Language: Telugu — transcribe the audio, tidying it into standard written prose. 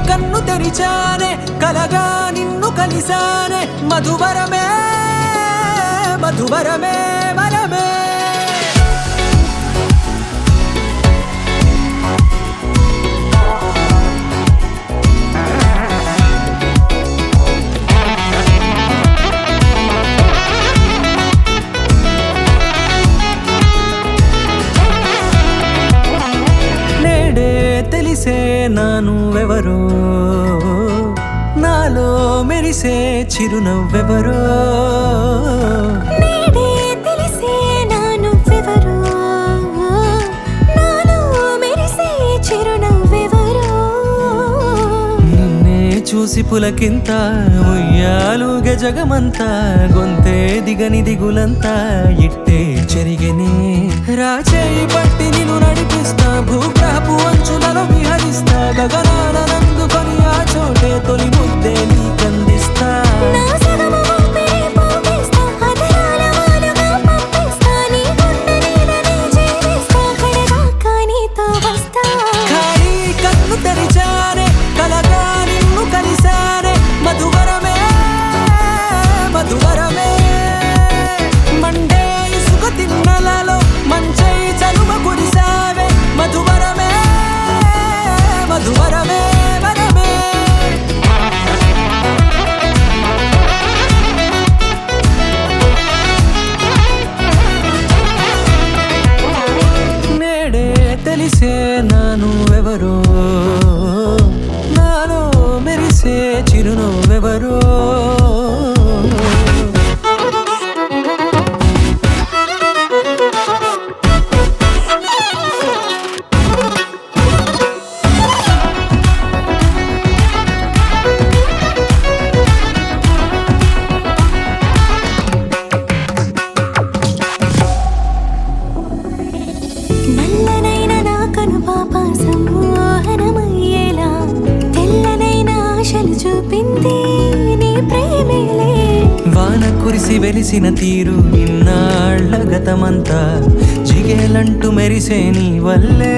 కన్ను తెరిచానే కలగా నిన్ను కలిసానే మధువరమే మధువరమే వరమే తెలిసే నానువెవరో నాలో మెరిసే చిరునవ్వెవరో నేడే తెలిసే నానువెవరో నాలో మెరిసే చిరునవ్వెవరో నిన్నే చూసి పులకింత ఉయ్యాలుగే జగమంతా గొంతే దిగని దిగులంతా ఇట్టే చెరిగెనే రాచేయి పట్టి నిన్ను నడిపిస్తా భూగ్రహపు అంచులలో విహరిస్తా గగనానందుకొని ఆ చోటే తొలి ముద్దే నీకందిస్తా నా సగము ఊపిరి పోగేస్తా అదరాల వాలుగా పంపిస్తా నీ గుండె నీడనే జీవిస్తా కడదాకా నీతో వస్తా ఖాళీ కన్ను తెరిచానే కలగా నిన్ను కలిసానే మధువరమే మధువరమే మండే ఇసుక తిన్నలలో మంచై చలువ కురిసావే మధువరమే మధువరమే వరమే నేడే తెలిసే నానువెవరో నాలో మెరిసే చిరునవ్వెవరో నల్లనైన నా కనుపాప సమ్మోహనమయ్యేలా తెల్లనైన ఆశలు చూపింది నీ ప్రేమేలే వాన కురిసి వెలిసిన తీరు ఇన్నాళ్ల గతమంతా జిగేలంటూ మెరిసే నీ వల్లే